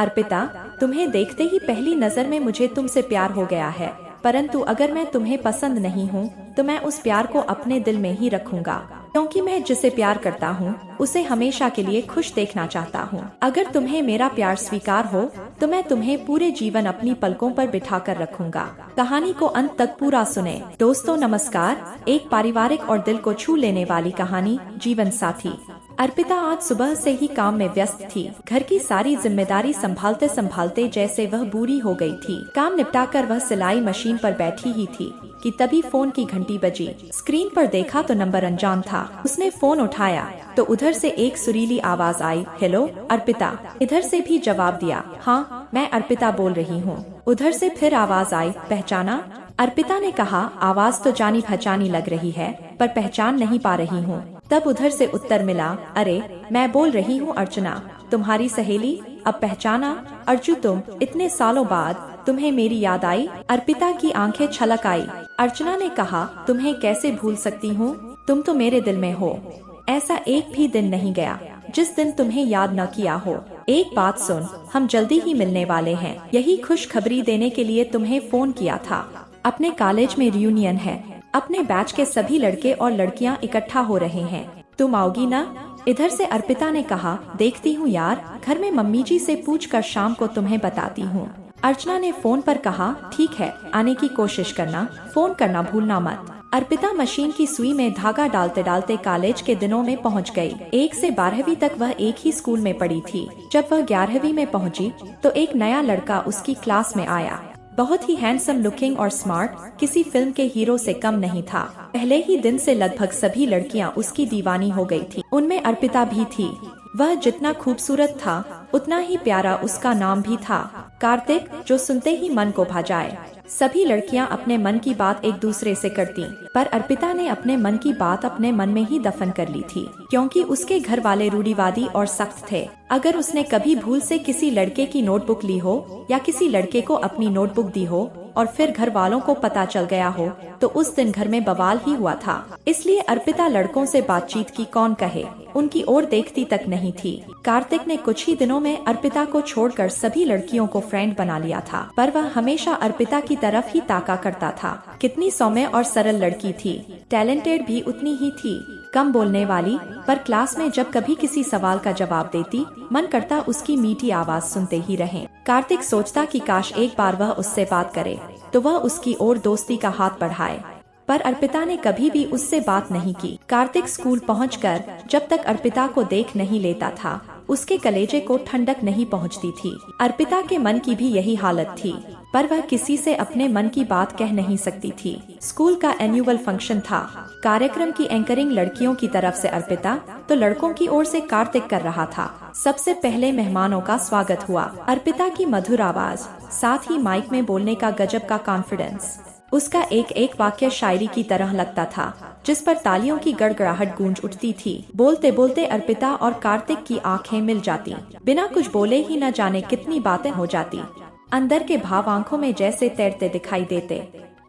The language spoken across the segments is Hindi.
अर्पिता, तुम्हें देखते ही पहली नजर में मुझे तुमसे प्यार हो गया है, परंतु अगर मैं तुम्हें पसंद नहीं हूँ तो मैं उस प्यार को अपने दिल में ही रखूंगा, क्योंकि मैं जिसे प्यार करता हूँ उसे हमेशा के लिए खुश देखना चाहता हूँ। अगर तुम्हें मेरा प्यार स्वीकार हो तो मैं तुम्हें पूरे जीवन अपनी पलकों पर बिठा कर रखूंगा। कहानी को अंत तक पूरा सुने। दोस्तों नमस्कार, एक पारिवारिक और दिल को छू लेने वाली कहानी, जीवन साथी। अर्पिता आज सुबह से ही काम में व्यस्त थी। घर की सारी जिम्मेदारी संभालते संभालते जैसे वह बूढ़ी हो गई थी। काम निपटाकर वह सिलाई मशीन पर बैठी ही थी कि तभी फोन की घंटी बजी। स्क्रीन पर देखा तो नंबर अनजान था। उसने फोन उठाया तो उधर से एक सुरीली आवाज आई, हेलो अर्पिता। इधर से भी जवाब दिया, हाँ मैं अर्पिता बोल रही हूँ। उधर से फिर आवाज आई, पहचाना? अर्पिता ने कहा, आवाज तो जानी पहचानी लग रही है पर पहचान नहीं पा रही हूँ। तब उधर से उत्तर मिला, अरे मैं बोल रही हूँ अर्चना, तुम्हारी सहेली। अब पहचाना? अर्जु तुम, इतने सालों बाद तुम्हें मेरी याद आई? अर्पिता की आंखें छलक आई। अर्चना ने कहा, तुम्हें कैसे भूल सकती हूँ, तुम तो मेरे दिल में हो। ऐसा एक भी दिन नहीं गया जिस दिन तुम्हें याद न किया हो। एक बात सुन, हम जल्दी ही मिलने वाले हैं। यही खुशखबरी देने के लिए तुम्हें फोन किया था। अपने कॉलेज में रियूनियन है, अपने बैच के सभी लड़के और लड़कियां इकट्ठा हो रहे हैं, तुम आओगी ना? इधर से अर्पिता ने कहा, देखती हूँ यार, घर में मम्मी जी से पूछकर शाम को तुम्हें बताती हूँ। अर्चना ने फोन पर कहा, ठीक है, आने की कोशिश करना, फोन करना भूलना मत। अर्पिता मशीन की सुई में धागा डालते डालते कॉलेज के दिनों में पहुंच गई। 1 से 12वीं तक वह एक ही स्कूल में पढ़ी थी। जब वह 11वीं में पहुंची तो एक नया लड़का उसकी क्लास में आया। बहुत ही हैंडसम लुकिंग और स्मार्ट, किसी फिल्म के हीरो से कम नहीं था। पहले ही दिन से लगभग सभी लड़कियां उसकी दीवानी हो गई थी। उनमें अर्पिता भी थी। वह जितना खूबसूरत था उतना ही प्यारा उसका नाम भी था, कार्तिक, जो सुनते ही मन को भा जाए। सभी लड़कियां अपने मन की बात एक दूसरे से करती, पर अर्पिता ने अपने मन की बात अपने मन में ही दफन कर ली थी, क्योंकि उसके घर वाले रूढ़िवादी और सख्त थे। अगर उसने कभी भूल से किसी लड़के की नोटबुक ली हो या किसी लड़के को अपनी नोटबुक दी हो और फिर घर वालों को पता चल गया हो तो उस दिन घर में बवाल ही हुआ था। इसलिए अर्पिता लड़कों से बातचीत की कौन कहे, उनकी ओर देखती तक नहीं थी। कार्तिक ने कुछ ही दिनों में अर्पिता को छोड़कर सभी लड़कियों को फ्रेंड बना लिया था, पर वह हमेशा अर्पिता की तरफ ही ताका करता था। कितनी सौम्य और सरल लड़की थी, टैलेंटेड भी उतनी ही थी, कम बोलने वाली, पर क्लास में जब कभी किसी सवाल का जवाब देती, मन करता उसकी मीठी आवाज सुनते ही रहें। कार्तिक सोचता कि काश एक बार वह उससे बात करे तो वह उसकी ओर दोस्ती का हाथ बढ़ाए, पर अर्पिता ने कभी भी उससे बात नहीं की। कार्तिक स्कूल पहुंचकर जब तक अर्पिता को देख नहीं लेता था उसके कलेजे को ठंडक नहीं पहुंचती थी। अर्पिता के मन की भी यही हालत थी, पर वह किसी से अपने मन की बात कह नहीं सकती थी। स्कूल का एनुअल फंक्शन था। कार्यक्रम की एंकरिंग लड़कियों की तरफ से अर्पिता तो लड़कों की ओर से कार्तिक कर रहा था। सबसे पहले मेहमानों का स्वागत हुआ। अर्पिता की मधुर आवाज, साथ ही माइक में बोलने का गजब का कॉन्फिडेंस, उसका एक एक वाक्य शायरी की तरह लगता था, जिस पर तालियों की गड़गड़ाहट गूंज उठती थी। बोलते बोलते अर्पिता और कार्तिक की आंखें मिल जाती, बिना कुछ बोले ही न जाने कितनी बातें हो जाती। अंदर के भाव आंखों में जैसे तैरते दिखाई देते।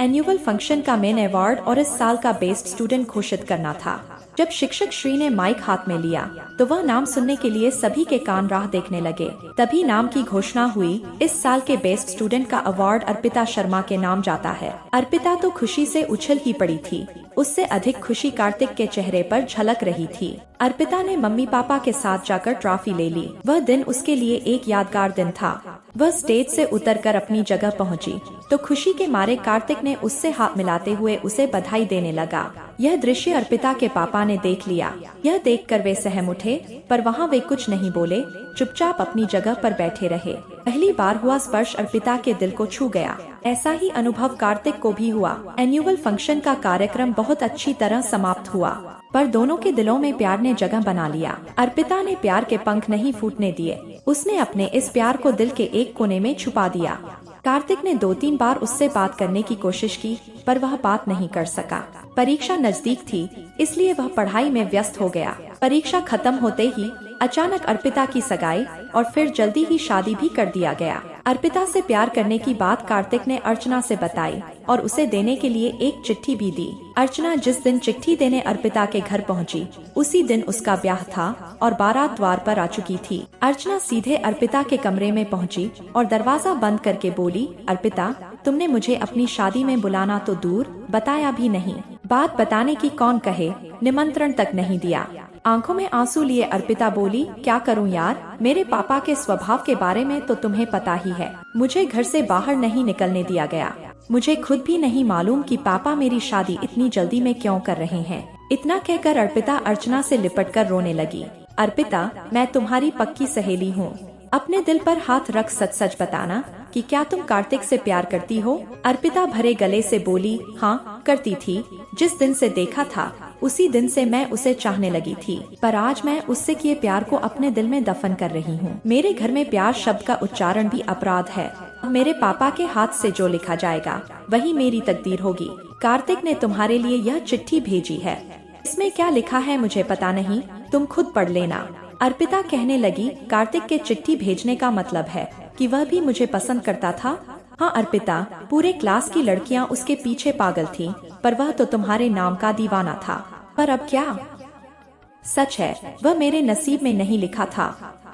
एनुअल फंक्शन का मेन अवार्ड और इस साल का बेस्ट स्टूडेंट घोषित करना था। जब शिक्षक श्री ने माइक हाथ में लिया तो वह नाम सुनने के लिए सभी के कान राह देखने लगे। तभी नाम की घोषणा हुई, इस साल के बेस्ट स्टूडेंट का अवार्ड अर्पिता शर्मा के नाम जाता है। अर्पिता तो खुशी से उछल ही पड़ी थी। उससे अधिक खुशी कार्तिक के चेहरे पर झलक रही थी। अर्पिता ने मम्मी पापा के साथ जाकर ट्रॉफी ले ली। वह दिन उसके लिए एक यादगार दिन था। वह स्टेज से उतरकर अपनी जगह पहुंची तो खुशी के मारे कार्तिक ने उससे हाथ मिलाते हुए उसे बधाई देने लगा। यह दृश्य अर्पिता के पापा ने देख लिया। यह देखकर वे सहम उठे, पर वहाँ वे कुछ नहीं बोले, चुपचाप अपनी जगह पर बैठे रहे। पहली बार हुआ स्पर्श अर्पिता के दिल को छू गया। ऐसा ही अनुभव कार्तिक को भी हुआ। एनुअल फंक्शन का कार्यक्रम बहुत अच्छी तरह समाप्त हुआ, पर दोनों के दिलों में प्यार ने जगह बना लिया। अर्पिता ने प्यार के पंख नहीं फूटने दिए। उसने अपने इस प्यार को दिल के एक कोने में छुपा दिया। कार्तिक ने 2-3 बार उससे बात करने की कोशिश की, पर वह बात नहीं कर सका। परीक्षा नजदीक थी, इसलिए वह पढ़ाई में व्यस्त हो गया। परीक्षा खत्म होते ही अचानक अर्पिता की सगाई और फिर जल्दी ही शादी भी कर दिया गया। अर्पिता से प्यार करने की बात कार्तिक ने अर्चना से बताई और उसे देने के लिए एक चिट्ठी भी दी। अर्चना जिस दिन चिट्ठी देने अर्पिता के घर पहुंची, उसी दिन उसका ब्याह था और बारात द्वार पर आ चुकी थी। अर्चना सीधे अर्पिता के कमरे में पहुंची और दरवाजा बंद करके बोली, अर्पिता, तुमने मुझे अपनी शादी में बुलाना तो दूर, बताया भी नहीं। बात बताने की कौन कहे, निमंत्रण तक नहीं दिया। आंखों में आंसू लिए अर्पिता बोली, क्या करूं यार, मेरे पापा के स्वभाव के बारे में तो तुम्हें पता ही है। मुझे घर से बाहर नहीं निकलने दिया गया। मुझे खुद भी नहीं मालूम कि पापा मेरी शादी इतनी जल्दी में क्यों कर रहे हैं। इतना कहकर अर्पिता अर्चना से लिपटकर रोने लगी। अर्पिता, मैं तुम्हारी पक्की सहेली हूँ। अपने दिल पर हाथ रख सच सच बताना कि क्या तुम कार्तिक से प्यार करती हो? अर्पिता भरे गले से बोली, हाँ करती थी। जिस दिन से देखा था उसी दिन से मैं उसे चाहने लगी थी, पर आज मैं उससे किए प्यार को अपने दिल में दफन कर रही हूँ। मेरे घर में प्यार शब्द का उच्चारण भी अपराध है। मेरे पापा के हाथ से जो लिखा जाएगा वही मेरी तकदीर होगी। कार्तिक ने तुम्हारे लिए यह चिट्ठी भेजी है। इसमें क्या लिखा है मुझे पता नहीं, तुम खुद पढ़ लेना। अर्पिता कहने लगी, कार्तिक के चिट्ठी भेजने का मतलब है कि वह भी मुझे पसंद करता था। हाँ अर्पिता, पूरे क्लास की लड़कियाँ उसके पीछे पागल थीं, पर वह तो तुम्हारे नाम का दीवाना था। पर अब क्या? सच है, वह मेरे नसीब में नहीं लिखा था।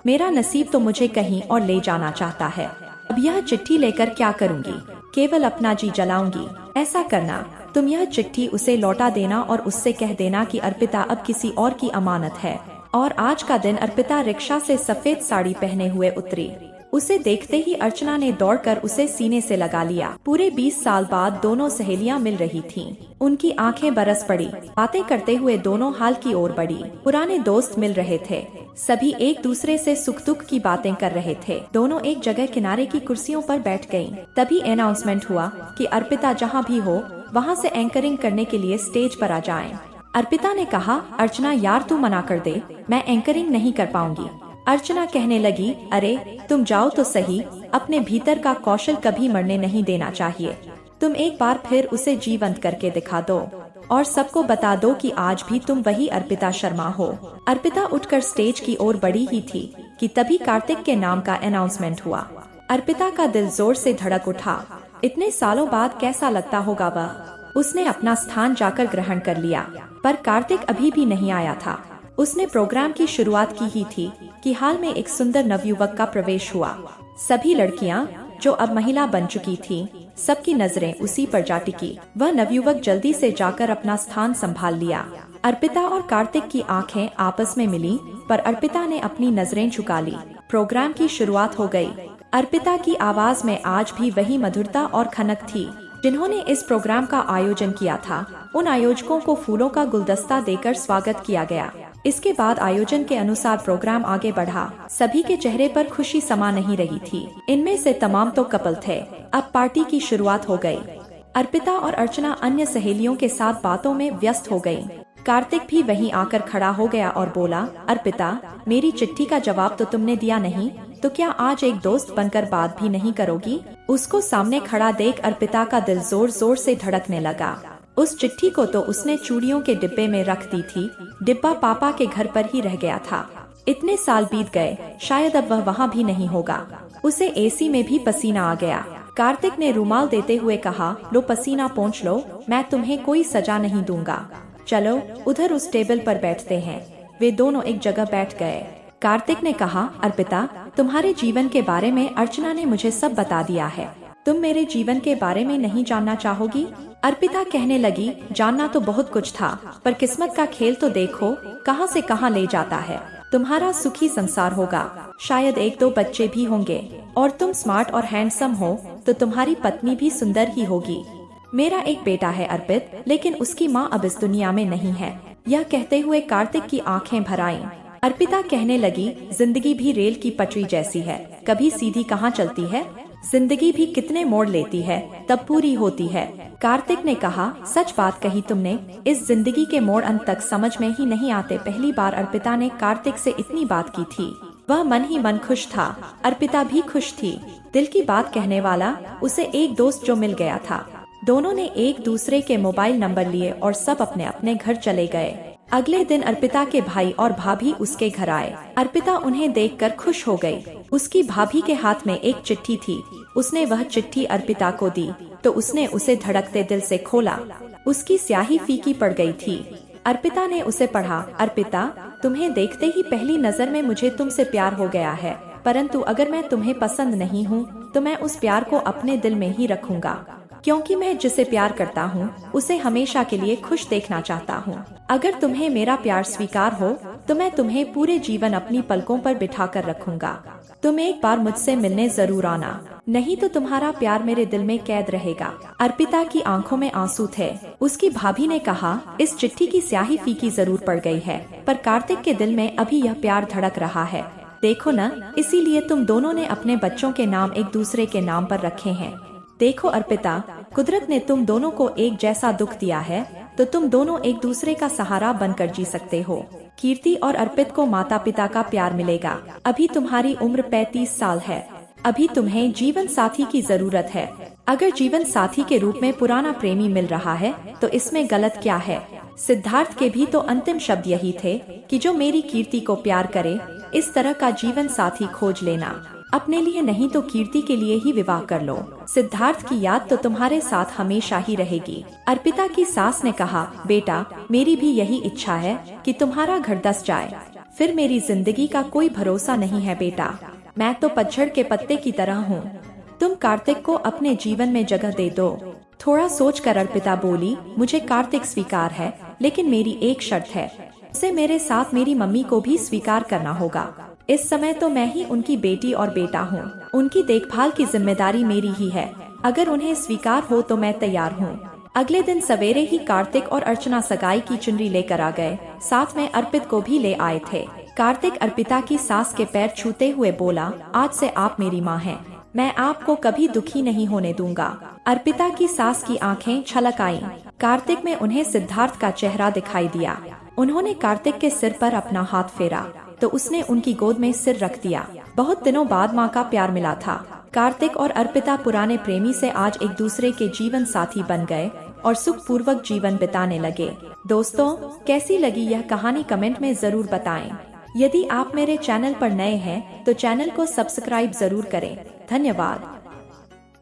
मेरा नसीब तो मुझे कहीं और ले जाना चाहता है। अब यह चिट्ठी लेकर क्या करूँगी? केवल अपना जी जलाऊंगी। ऐसा करना, तुम यह चिट्ठी उसे लौटा देना और उससे कह देना कि अर्पिता अब किसी और की अमानत है। और आज का दिन अर्पिता रिक्शा से सफेद साड़ी पहने हुए उतरी। उसे देखते ही अर्चना ने दौड़कर उसे सीने से लगा लिया। पूरे 20 साल बाद दोनों सहेलियां मिल रही थीं। उनकी आंखें बरस पड़ी। बातें करते हुए दोनों हाल की ओर बढ़ी। पुराने दोस्त मिल रहे थे। सभी एक दूसरे से सुख दुख की बातें कर रहे थे। दोनों एक जगह किनारे की कुर्सियों पर बैठ गयीं। तभी अनाउंसमेंट हुआ कि अर्पिता जहां भी हो वहां से एंकरिंग करने के लिए स्टेज पर आ जाएं। अर्पिता ने कहा, अर्चना यार तू मना कर दे, मैं एंकरिंग नहीं कर पाऊंगी। अर्चना कहने लगी, अरे तुम जाओ तो सही, अपने भीतर का कौशल कभी मरने नहीं देना चाहिए। तुम एक बार फिर उसे जीवंत करके दिखा दो और सबको बता दो कि आज भी तुम वही अर्पिता शर्मा हो। अर्पिता उठकर स्टेज की ओर बढ़ी ही थी कि तभी कार्तिक के नाम का अनाउंसमेंट हुआ। अर्पिता का दिल जोर से धड़क उठा। इतने सालों बाद कैसा लगता होगा वह। उसने अपना स्थान जाकर ग्रहण कर लिया, पर कार्तिक अभी भी नहीं आया था। उसने प्रोग्राम की शुरुआत की ही थी कि हाल में एक सुंदर नवयुवक का प्रवेश हुआ। सभी लड़कियां, जो अब महिला बन चुकी थीं, सबकी नजरें उसी पर जा टिकी। वह नवयुवक जल्दी से जाकर अपना स्थान संभाल लिया। अर्पिता और कार्तिक की आंखें आपस में मिली, पर अर्पिता ने अपनी नजरें झुका ली। प्रोग्राम की शुरुआत हो गई। अर्पिता की आवाज में आज भी वही मधुरता और खनक थी। जिन्होंने इस प्रोग्राम का आयोजन किया था, उन आयोजकों को फूलों का गुलदस्ता देकर स्वागत किया गया। इसके बाद आयोजन के अनुसार प्रोग्राम आगे बढ़ा। सभी के चेहरे पर खुशी समा नहीं रही थी। इनमें से तमाम तो कपल थे। अब पार्टी की शुरुआत हो गई। अर्पिता और अर्चना अन्य सहेलियों के साथ बातों में व्यस्त हो गयीं। कार्तिक भी वहीं आकर खड़ा हो गया और बोला, अर्पिता, मेरी चिट्ठी का जवाब तो तुमने दिया नहीं, तो क्या आज एक दोस्त बनकर बात भी नहीं करोगी? उसको सामने खड़ा देख अर्पिता का दिल जोर जोर से धड़कने लगा। उस चिट्ठी को तो उसने चूड़ियों के डिब्बे में रख दी थी। डिब्बा पापा के घर पर ही रह गया था। इतने साल बीत गए, शायद अब वह वहाँ भी नहीं होगा। उसे एसी में भी पसीना आ गया। कार्तिक ने रुमाल देते हुए कहा, लो पसीना पोंछ लो, मैं तुम्हें कोई सजा नहीं दूंगा। चलो उधर उस टेबल पर बैठते हैं। वे दोनों एक जगह बैठ गए। कार्तिक ने कहा, अर्पिता, तुम्हारे जीवन के बारे में अर्चना ने मुझे सब बता दिया है। तुम मेरे जीवन के बारे में नहीं जानना चाहोगी? अर्पिता कहने लगी, जानना तो बहुत कुछ था, पर किस्मत का खेल तो देखो कहां से कहां ले जाता है। तुम्हारा सुखी संसार होगा, शायद एक दो बच्चे भी होंगे, और तुम स्मार्ट और हैंडसम हो तो तुम्हारी पत्नी भी सुंदर ही होगी। मेरा एक बेटा है अर्पित, लेकिन उसकी माँ अब इस दुनिया में नहीं है। यह कहते हुए कार्तिक की आंखें भर आईं। अर्पिता कहने लगी, जिंदगी भी रेल की पटरी जैसी है, कभी सीधी कहाँ चलती है। जिंदगी भी कितने मोड़ लेती है, तब पूरी होती है। कार्तिक ने कहा, सच बात कही तुमने। इस जिंदगी के मोड़ अंत तक समझ में ही नहीं आते। पहली बार अर्पिता ने कार्तिक से इतनी बात की थी। वह मन ही मन खुश था। अर्पिता भी खुश थी। दिल की बात कहने वाला उसे एक दोस्त जो मिल गया था। दोनों ने एक दूसरे के मोबाइल नंबर लिए और सब अपने अपने घर चले गए। अगले दिन अर्पिता के भाई और भाभी उसके घर आए। अर्पिता उन्हें देखकर खुश हो गई। उसकी भाभी के हाथ में एक चिट्ठी थी। उसने वह चिट्ठी अर्पिता को दी तो उसने उसे धड़कते दिल से खोला। उसकी स्याही फीकी पड़ गई थी। अर्पिता ने उसे पढ़ा। अर्पिता, तुम्हें देखते ही पहली नजर में मुझे तुमसे प्यार हो गया है, परंतु अगर मैं तुम्हें पसंद नहीं हूँ तो मैं उस प्यार को अपने दिल में ही रखूंगा, क्योंकि मैं जिसे प्यार करता हूँ उसे हमेशा के लिए खुश देखना चाहता हूँ। अगर तुम्हें मेरा प्यार स्वीकार हो तो मैं तुम्हें पूरे जीवन अपनी पलकों पर बिठा कर रखूंगा। तुम एक बार मुझसे मिलने जरूर आना, नहीं तो तुम्हारा प्यार मेरे दिल में कैद रहेगा। अर्पिता की आंखों में आंसू थे। उसकी भाभी ने कहा, इस चिट्ठी की स्याही फीकी जरूर पड़ गई है, पर कार्तिक के दिल में अभी यह प्यार धड़क रहा है। देखो न, इसीलिए तुम दोनों ने अपने बच्चों के नाम एक दूसरे के नाम पर रखे हैं। देखो अर्पिता, कुदरत ने तुम दोनों को एक जैसा दुख दिया है, तो तुम दोनों एक दूसरे का सहारा बनकर जी सकते हो। कीर्ति और अर्पित को माता पिता का प्यार मिलेगा। अभी तुम्हारी उम्र 35 साल है। अभी तुम्हें जीवन साथी की जरूरत है। अगर जीवन साथी के रूप में पुराना प्रेमी मिल रहा है तो इसमें गलत क्या है। सिद्धार्थ के भी तो अंतिम शब्द यही थे कि जो मेरी कीर्ति को प्यार करे, इस तरह का जीवन साथी खोज लेना। अपने लिए नहीं तो कीर्ति के लिए ही विवाह कर लो। सिद्धार्थ की याद तो तुम्हारे साथ हमेशा ही रहेगी। अर्पिता की सास ने कहा, बेटा, मेरी भी यही इच्छा है कि तुम्हारा घर धंस जाए, फिर मेरी जिंदगी का कोई भरोसा नहीं है बेटा। मैं तो पतझड़ के पत्ते की तरह हूँ। तुम कार्तिक को अपने जीवन में जगह दे दो। थोड़ा सोचकर अर्पिता बोली, मुझे कार्तिक स्वीकार है, लेकिन मेरी एक शर्त है, उसे मेरे साथ मेरी मम्मी को भी स्वीकार करना होगा। इस समय तो मैं ही उनकी बेटी और बेटा हूँ। उनकी देखभाल की जिम्मेदारी मेरी ही है। अगर उन्हें स्वीकार हो तो मैं तैयार हूँ। अगले दिन सवेरे ही कार्तिक और अर्चना सगाई की चुनरी लेकर आ गए। साथ में अर्पित को भी ले आए थे। कार्तिक अर्पिता की सास के पैर छूते हुए बोला, आज से आप मेरी माँ हैं। मैं आपको कभी दुखी नहीं होने दूंगा। अर्पिता की सास की आंखें छलक आईं। कार्तिक में उन्हें सिद्धार्थ का चेहरा दिखाई दिया। उन्होंने कार्तिक के सिर पर अपना हाथ फेरा तो उसने उनकी गोद में सिर रख दिया। बहुत दिनों बाद माँ का प्यार मिला था। कार्तिक और अर्पिता पुराने प्रेमी से आज एक दूसरे के जीवन साथी बन गए और सुखपूर्वक जीवन बिताने लगे। दोस्तों, कैसी लगी यह कहानी कमेंट में जरूर बताएं। यदि आप मेरे चैनल पर नए हैं तो चैनल को सब्सक्राइब जरूर करें। धन्यवाद।